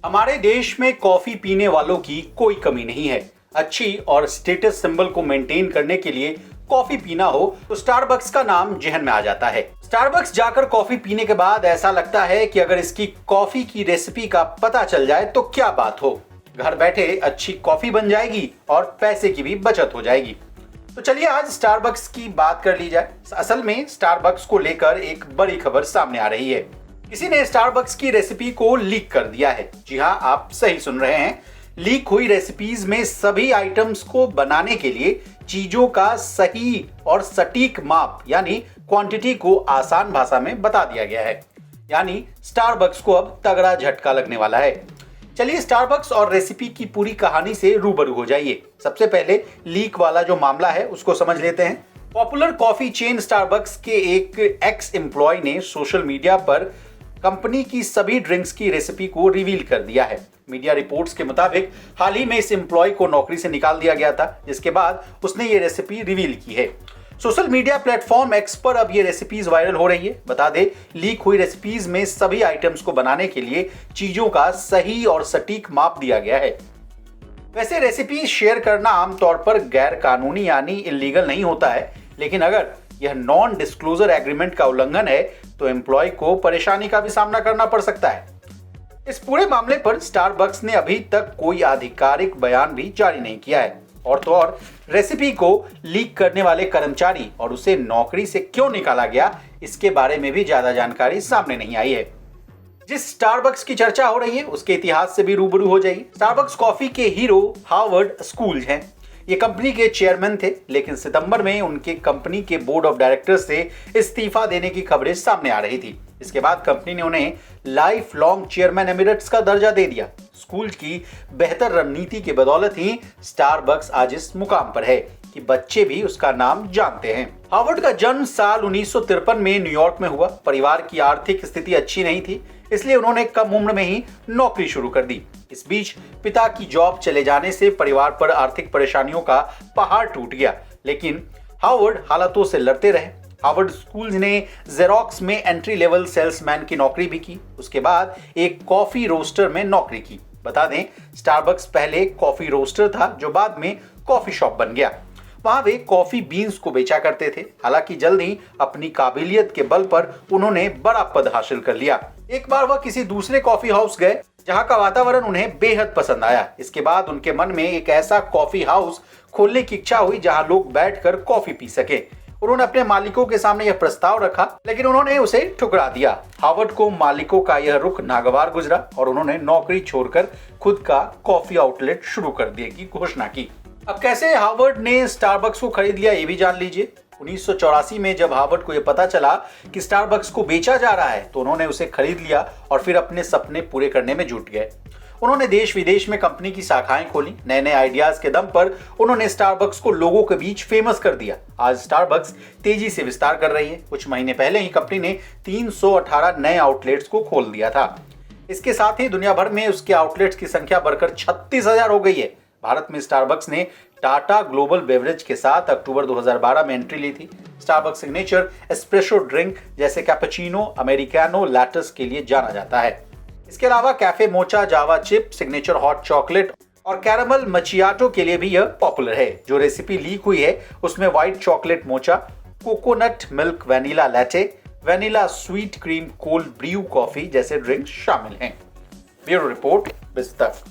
हमारे देश में कॉफी पीने वालों की कोई कमी नहीं है। अच्छी और स्टेटस सिंबल को मेंटेन करने के लिए कॉफी पीना हो तो स्टारबक्स का नाम जहन में आ जाता है। स्टारबक्स जाकर कॉफी पीने के बाद ऐसा लगता है कि अगर इसकी कॉफी की रेसिपी का पता चल जाए तो क्या बात हो। घर बैठे अच्छी कॉफी बन जाएगी और पैसे की भी बचत हो जाएगी। तो चलिए आज स्टारबक्स की बात कर ली जाए। असल में स्टारबक्स को लेकर एक बड़ी खबर सामने आ रही है। किसी ने स्टारबक्स की रेसिपी को लीक कर दिया है। जी हाँ, आप सही सुन रहे हैं। लीक हुई रेसिपीज में सभी आइटम्स को बनाने के लिए चीजों का सही और सटीक माप यानी क्वांटिटी को आसान भाषा में बता दिया गया है। यानी स्टारबक्स को अब तगड़ा झटका लगने वाला है। चलिए स्टारबक्स और रेसिपी की पूरी कहानी से रूबरू हो जाइए। सबसे पहले लीक वाला जो मामला है उसको समझ लेते हैं। पॉपुलर कॉफी चेन स्टारबक्स के एक एक्स एम्प्लॉय ने सोशल मीडिया पर कंपनी की सभी ड्रिंक्स की रेसिपी को रिवील कर दिया है। मीडिया रिपोर्ट्स के मुताबिक हाल ही में इस एम्प्लॉय को नौकरी से निकाल दिया गया था, जिसके बाद उसने ये रेसिपी रिवील की है। सोशल मीडिया प्लेटफॉर्म एक्स पर अब ये रेसिपीज वायरल हो रही है। बता दें, लीक हुई रेसिपीज में सभी आइटम्स को बनाने के लिए चीजों का सही और सटीक माप दिया गया है। वैसे रेसिपीज शेयर करना आमतौर पर गैर कानूनी यानी इलीगल नहीं होता है, लेकिन अगर यह नॉन डिस्क्लोजर एग्रीमेंट का उल्लंघन है तो एम्प्लॉय को परेशानी का भी सामना करना पड़ सकता है। इस पूरे मामले पर स्टारबक्स ने अभी तक कोई आधिकारिक बयान भी जारी नहीं किया है। और तो और रेसिपी को लीक करने वाले कर्मचारी और उसे नौकरी से क्यों निकाला गया, इसके बारे में भी ज्यादा जानकारी सामने नहीं आई है। जिस स्टारबक्स की चर्चा हो रही है उसके इतिहास से भी रूबरू हो जाइए। स्टारबक्स कॉफी के हीरो हार्वर्ड स्कूल्स हैं। ये कंपनी के चेयरमैन थे, लेकिन सितंबर में उनके कंपनी के बोर्ड ऑफ डायरेक्टर्स से इस्तीफा देने की खबरें सामने आ रही थी। इसके बाद कंपनी ने उन्हें लाइफ लॉन्ग चेयरमैन एमिरेट्स का दर्जा दे दिया। स्कूल की बेहतर रणनीति के बदौलत ही स्टारबक्स आज इस मुकाम पर है कि बच्चे भी उसका नाम जानते हैं। हार्वर्ड का जन्म साल 1953 में न्यूयॉर्क में हुआ। परिवार की आर्थिक स्थिति अच्छी नहीं थी, इसलिए उन्होंने कम उम्र में ही नौकरी शुरू कर दी। इस बीच पिता की जॉब चले जाने से परिवार पर आर्थिक परेशानियों का पहाड़ टूट गया, लेकिन हार्वर्ड हालातों से लड़ते रहे। हार्वर्ड स्कूल्स ने जेरोक्स में एंट्री लेवल सेल्समैन की नौकरी भी की। उसके बाद एक कॉफी रोस्टर में नौकरी की। बता दें, स्टारबक्स पहले कॉफी रोस्टर था जो बाद में कॉफी शॉप बन गया। वहां वे कॉफी बीन्स को बेचा करते थे। हालांकि जल्द ही अपनी काबिलियत के बल पर उन्होंने बड़ा पद हासिल कर लिया। एक बार वह किसी दूसरे कॉफी हाउस गए जहां का वातावरण उन्हें बेहद पसंद आया। इसके बाद उनके मन में एक ऐसा कॉफी हाउस खोलने की इच्छा हुई जहां लोग बैठकर कॉफी पी सके। उन्होंने अपने मालिकों के सामने यह प्रस्ताव रखा, लेकिन उन्होंने उसे ठुकरा दिया। हार्वर्ड को मालिकों का यह रुख नागवार गुजरा और उन्होंने नौकरी छोड़कर खुद का कॉफी आउटलेट शुरू कर देने की घोषणा की। अब कैसे हार्वर्ड ने स्टारबक्स को खरीद लिया ये भी जान लीजिए। 1984 में जब हार्वर्ड को यह पता चला कि स्टारबक्स को बेचा जा रहा है तो उन्होंने उसे खरीद लिया और फिर अपने सपने पूरे करने में जुट गए। उन्होंने देश विदेश में कंपनी की शाखाएं खोली। नए नए आइडियाज के दम पर उन्होंने स्टारबक्स को लोगों के बीच फेमस कर दिया। आज स्टारबक्स तेजी से विस्तार कर रही है। कुछ महीने पहले ही कंपनी ने 318 नए आउटलेट्स को खोल दिया था। इसके साथ ही दुनिया भर में उसके आउटलेट्स की संख्या बढ़कर 36,000 हो गई है। भारत में स्टारबक्स ने टाटा ग्लोबल बेवरेज के साथ अक्टूबर 2012 में एंट्री ली थी। स्टारबक्स सिग्नेचर एस्प्रेसो ड्रिंक जैसे कैपेचिनो, अमेरिकानो, लैटस के लिए जाना जाता है। इसके अलावा कैफे मोचा, जावा चिप, सिग्नेचर हॉट चॉकलेट और कैरामल मचियाटो के लिए भी यह पॉपुलर है। जो रेसिपी लीक हुई है उसमें white chocolate mocha, coconut milk vanilla latte, vanilla sweet cream cold brew coffee जैसे ड्रिंक्स शामिल हैं। Bureau report, बिस्तक।